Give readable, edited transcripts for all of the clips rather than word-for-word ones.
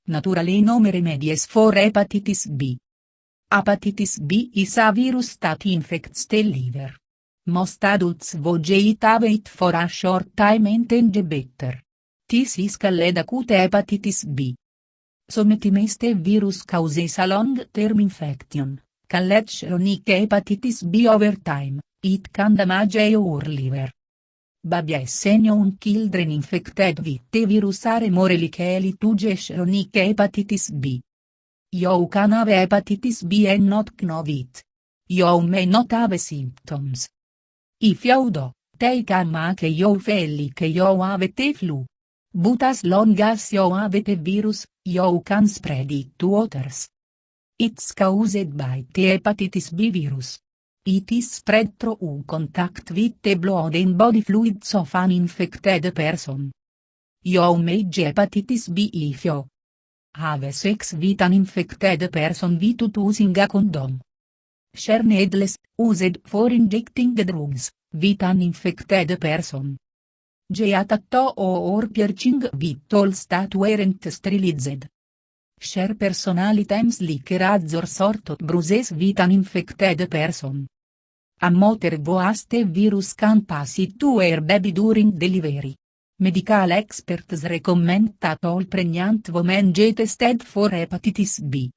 naturally no remedies for hepatitis B. Hepatitis B is a virus that infects the liver. Most adults vegetate it for a short time and then better. This is called acute hepatitis B. Sometimes the virus causes a long-term infection, called chronic hepatitis B over time. It can damage your liver. Babies and young children infected with the virus are more likely to get chronic hepatitis B. You can have hepatitis B and not know it. You may not have symptoms. If you do, they can make you feel like you have the flu. But as long as you have the virus, you can spread it to others. It's caused by the hepatitis B virus. It is spread through contact with the blood and body fluids of an infected person. You may get hepatitis B if you have sex with an infected person without using a condom. Share needles, used for injecting drugs, with an infected person. Get a tattoo or piercing with tools that weren't sterilized. Share personal items like razor sort of bruises with an infected person. A mother who has the virus can pass it to her baby during delivery. Medical experts recommend that all pregnant women get tested for hepatitis B.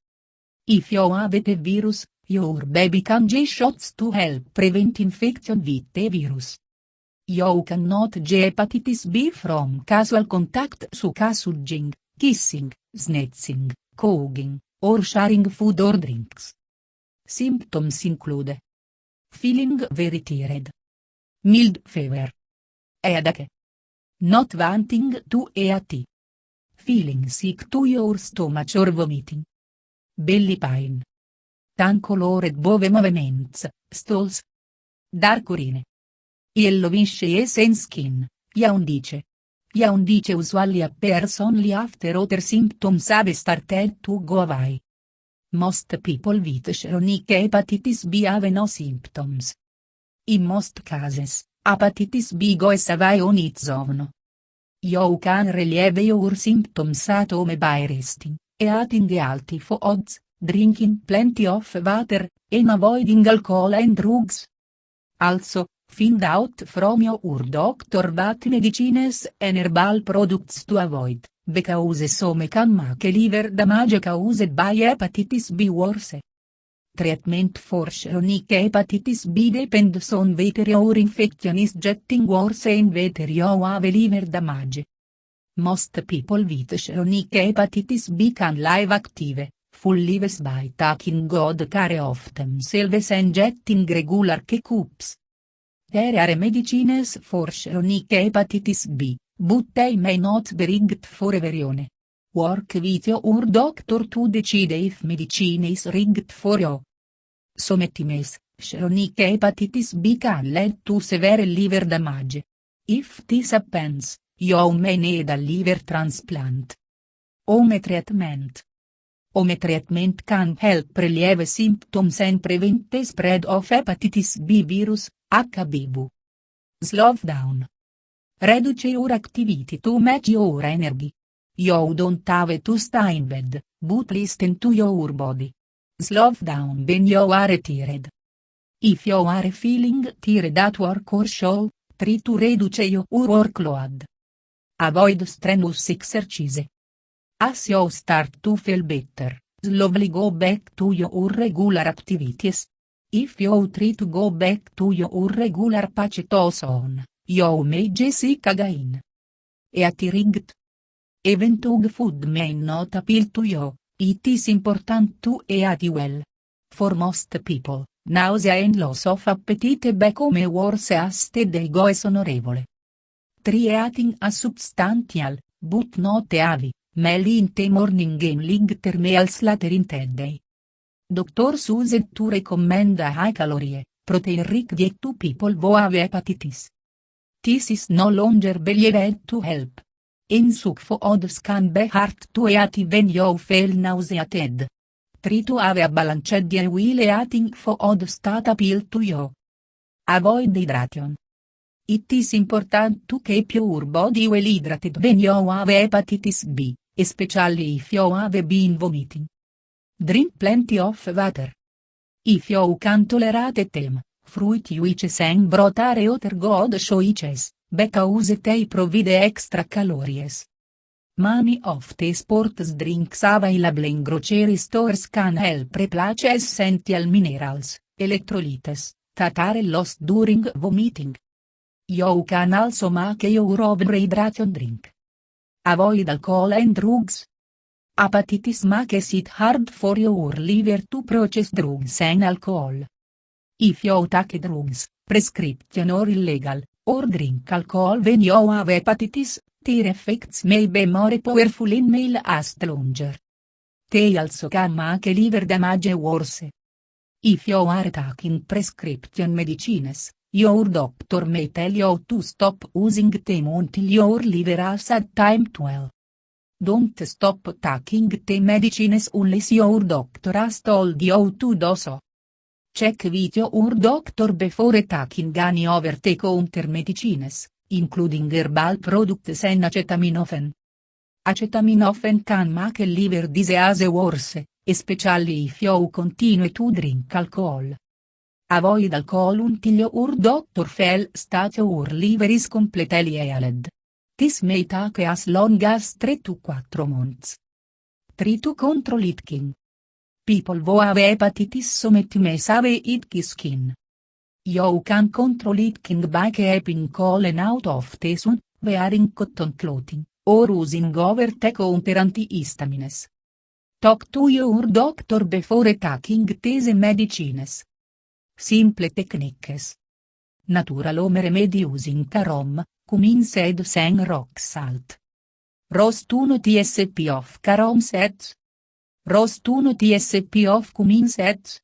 If you have the virus, your baby can get shots to help prevent infection with the virus. You cannot get hepatitis B from casual contact such as hugging, kissing, sneezing, coughing, or sharing food or drinks. Symptoms include feeling very tired, mild fever, headache, not wanting to eat, feeling sick to your stomach or vomiting, belly pain, tan-colored bove movements, stools, dark urine, yellowish eyes and skin, jaundice. Jaundice usually appears only after other symptoms have started to go away. Most people with chronic hepatitis B have no symptoms. In most cases, hepatitis B goes away on its own. You can relieve your symptoms at home by resting, eating healthy foods, drinking plenty of water, and avoiding alcohol and drugs. Also, find out from your doctor what medicines and herbal products to avoid, because some can make liver damage caused by hepatitis B worse. Treatment for chronic hepatitis B depends on whether your infection is getting worse and whether you have liver damage. Most people with chronic hepatitis B can live active, full lives by taking good care of themselves and getting regular checkups. There are medicines for chronic hepatitis B, but they may not be rigged for everyone. Work with your doctor to decide if medicine is rigged for you. Sometimes, chronic hepatitis B can lead to severe liver damage. If this happens, you may need a liver transplant. Home treatment. Home treatment can help relieve symptoms and prevent the spread of hepatitis B virus, HBV. Slow down. Reduce your activity to match your energy. You don't have to stay in bed, but listen to your body. Slow down when you are tired. If you are feeling tired at work or show, try to reduce your workload. Avoid strenuous exercise. As you start to feel better, slowly go back to your regular activities. If you try to go back to your regular pace zone, you may get sick again. Eat rigged. Even though food may not appeal to you, it is important to eat well. For most people, nausea and loss of appetite become worse as the day goes on. Try eating a substantial, but not heavy, meal in the morning and lighter meals later in the day. Doctors used to recommend a high-calorie, protein-rich diet to people who have hepatitis. This is no longer believed to help. In such foods can be hard to eat when you feel nauseated. Try to have a balanced diet while eating foods that appeal to you. Avoid hydration. It is important to keep your body well hydrated when you have hepatitis B, especially if you have been vomiting. Drink plenty of water. If you can tolerate them, fruit which and broth are other good choices, because they provide extra calories. Many of the sports drinks available in grocery stores can help replace essential minerals, electrolytes, that are lost during vomiting. You can also make your own hydration drink. Avoid alcohol and drugs. Hepatitis makes it hard for your liver to process drugs and alcohol. If you take drugs, prescription or illegal, or drink alcohol when you have hepatitis, their effects may be more powerful and may last longer. They also can make liver damage worse. If you are taking prescription medicines, your doctor may tell you to stop using them until your liver has had time to heal. Don't stop taking the medicines unless your doctor has told you to do so. Check with your doctor before taking any over-the-counter medicines, including herbal products and acetaminophen. Acetaminophen can make liver disease worse, especially if you continue to drink alcohol. Avoid alcohol until your doctor feels that your liver is completely healed. This may take as long as 3 to 4 months. 3 to control itching. People who have hepatitis sometimes have itchy skin. You can control itching by keeping cold out of the sun, wearing cotton clothing, or using over-the-counter antihistamines. Talk to your doctor before taking these medicines. Simple techniques. Natural home remedy using carom, cumin seeds and rock salt. Roast 1 tsp of carom seeds. Roast 1 tsp of cumin seeds.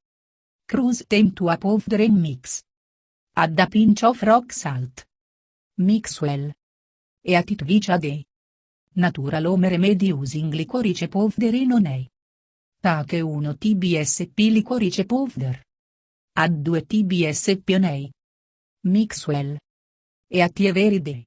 Cruise them to a powder and mix. Add a pinch of rock salt. Mix well. E at it which a day. Natural home remedy using licorice powder and honey. Take 1 tbsp licorice powder. Add 2 tbsp honey. Mix well. E at every day.